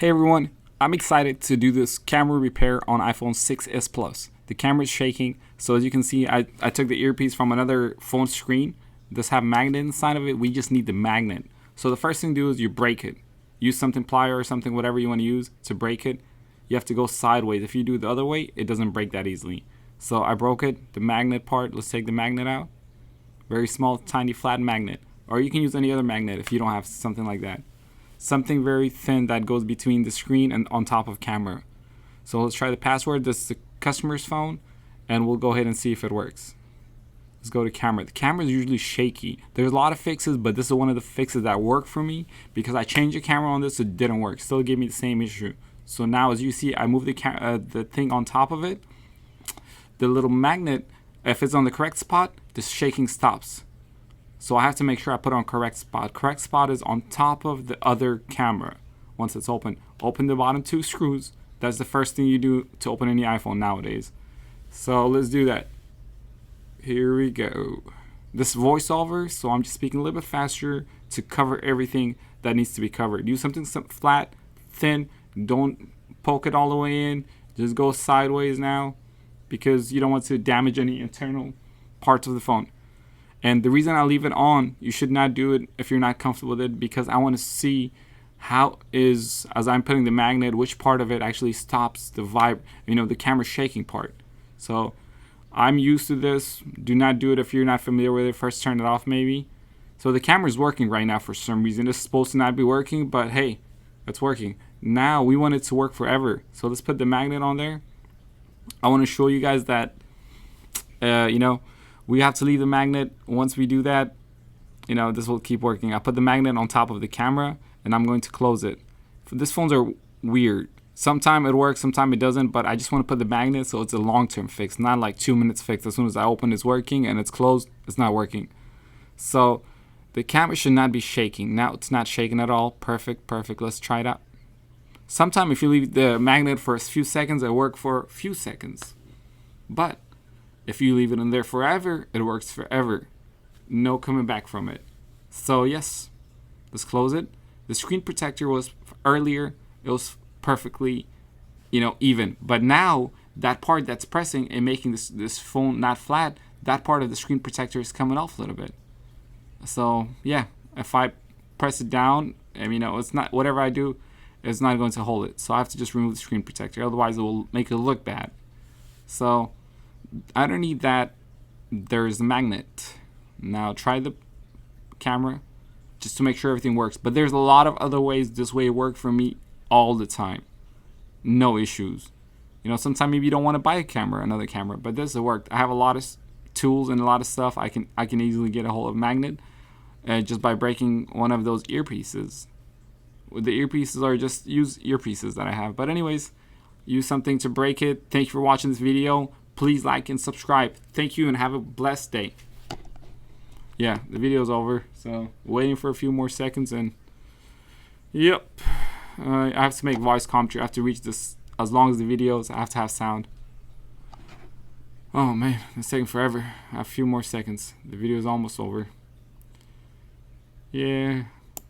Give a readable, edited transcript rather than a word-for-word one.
Hey everyone, I'm excited to do this camera repair on iPhone 6s Plus. The camera is shaking, so as you can see, I took the earpiece from another phone screen. This have magnet inside of it. We just need the magnet. So the first thing to do is you break it. Use something plier or something, whatever you want to use to break it. You have to go sideways. If you do it the other way, it doesn't break that easily. So I broke it, the magnet part. Let's take the magnet out. Very small, tiny, flat magnet. Or you can use any other magnet if you don't have something like that. Something very thin that goes between the screen and on top of camera. So let's try the password. This is the customer's phone, and we'll go ahead and see if it works. Let's go to camera. The camera is usually shaky. There's a lot of fixes, but this is one of the fixes that work for me because I changed the camera on this, it didn't work. Still gave me the same issue. So now, as you see, I moved the thing on top of it. The little magnet, if it's on the correct spot, the shaking stops. So I have to make sure I put it on correct spot. Correct spot is on top of the other camera. Once it's open the bottom two screws. That's the first thing you do to open any iPhone nowadays. So let's do that. Here we go. This is voiceover, so I'm just speaking a little bit faster to cover everything that needs to be covered. Use something flat, thin. Don't poke it all the way in. Just go sideways now because you don't want to damage any internal parts of the phone. And the reason I leave it on, you should not do it if you're not comfortable with it, because I want to see how is, as I'm putting the magnet, which part of it actually stops the the camera shaking part. So I'm used to this. Do not do it if you're not familiar with it. First turn it off maybe. So the camera's working right now for some reason. It's supposed to not be working, but hey, it's working. Now we want it to work forever. So let's put the magnet on there. I want to show you guys that, we have to leave the magnet. Once we do that, this will keep working. I put the magnet on top of the camera and I'm going to close it. These phones are weird. Sometimes it works, sometimes it doesn't, but I just want to put the magnet so it's a long-term fix, not like 2 minutes fix. As soon as I open it's working, and it's closed, it's not working. So the camera should not be shaking. Now it's not shaking at all. Perfect. Let's try it out. Sometimes if you leave the magnet for a few seconds, it works for a few seconds. But if you leave it in there forever, it works forever. No coming back from it. So yes, let's close it. The screen protector was earlier, it was perfectly, even. But now that part that's pressing and making this phone not flat, that part of the screen protector is coming off a little bit. So yeah, if I press it down, it's not, whatever I do, it's not going to hold it. So I have to just remove the screen protector. Otherwise, it will make it look bad. So underneath that, there's the magnet. Now try the camera just to make sure everything works. But there's a lot of other ways this way worked for me all the time. No issues. Sometimes maybe you don't want to buy another camera, but this has worked. I have a lot of tools and a lot of stuff. I can easily get a hold of magnet just by breaking one of those earpieces. The earpieces are just use earpieces that I have. But anyways, use something to break it. Thank you for watching this video. Please like and subscribe. Thank you and have a blessed day. Yeah, the video's over. So waiting for a few more seconds and yep. I have to make voice commentary. I have to reach this as long as the videos. I have to have sound. Oh man, it's taking forever. I have a few more seconds. The video is almost over. Yeah.